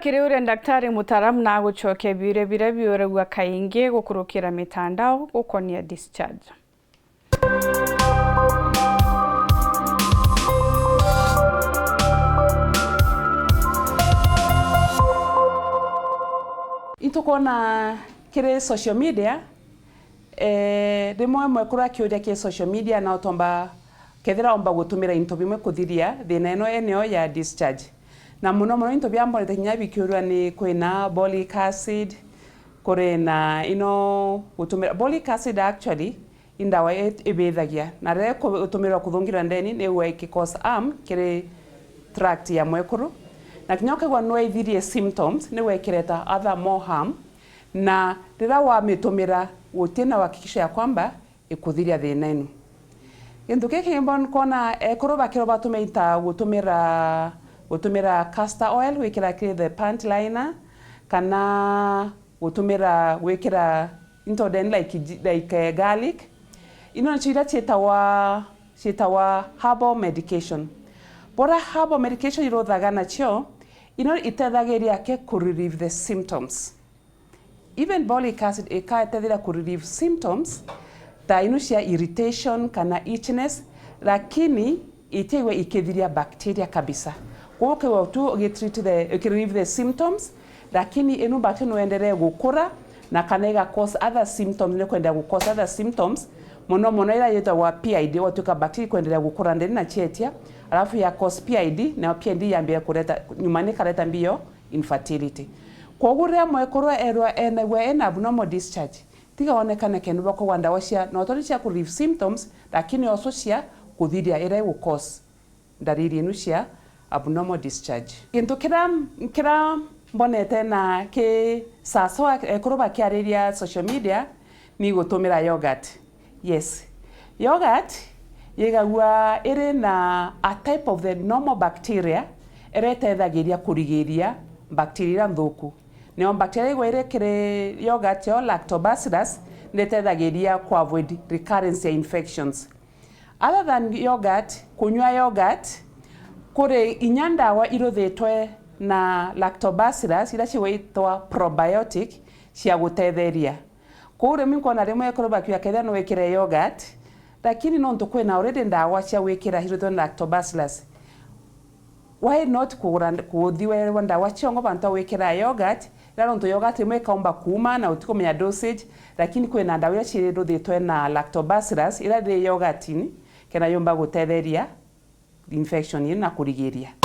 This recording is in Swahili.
Kiri Uria Ndagitari mutaaramu na gucokia biure biria biuragua kaingi gukurukira mitandao gukonia discharge. Itukona kiri social media rimwe mwekura kiuria ki social media na utomba kethira omba gutumira into bimwe kuthiria thina eno eneo ya discharge. Na muno into byamborete kinya bikiurua ni kwina bolic acid kore na gutumira bolic acid actually indawa ibethagia na re gutumira kuthungira ndeni ni we cause harm kiri tract ya mwekuru na kinya kegwa no ithirie symptoms ni we kireta other more harm na rira wa mitumira gutina hakikisha ya kwamba ikuthiria thina enu. Kintu kiki mbon kona ekuru bakiro batumeita gutumira castor oil wikira kiri the pant liner kana gutumira wikira into then like garlic ino chira chetawa herbal medication. Bora herbal medication irothaga nacho ino itethagiria ke ku relieve the symptoms. Even bolic acid ikaetethira ku relieve symptoms ta ino cia irritation kana itchiness lakini itewe ikithiria bacteria kabisa. Kwa hiyo tu relieve the symptoms lakini inu bacteria noendelee gukura na kanega cause other symptoms ne kwenda cause other symptoms mono ila yetwa PID watuka bacteria kuendelea gukura ndani na chetia alafu ya cause PID na PID yambia kuleta nyumani kaleta mbio infertility. Kwa guria mwekoro erwa ena abnormal discharge tiga onekana kenu bako wanda washia na otorisha ku relieve symptoms lakini also cia kuthiria ire gu cause dalili inu cia abnormal discharge. Kintu kira mbonete na ke saso kuroba kiariria social media ni gutumira yogurt. Yes. Yogurt yegagua ire na a type of the normal bacteria eretethagiria kurigiria bacteria nthuku. Neo bacteria gwere kire yogurt yo lactobacillus netethagiria ku avoid recurrence ya infections. Other than yogurt, kunywa yogurt kore inyandawa irothetwe na lactobacillus ila ciwitwa probiotic cia gutetheria. Kore minkona rimwe kuroba kia ketha no wekire yogurt lakini no ntukwe na already ndawa cia wekira hirotwe na lactobacillus. Why not kuthiwe ndawa ciongo bantu wekira yogurt ila nto yogurt imwe kaomba kuma na utikomenya dosage lakini kwena ndawa cia cirothetwe na lactobacillus ila the yogurtini kana yomba gutetheria infection na kurigiria.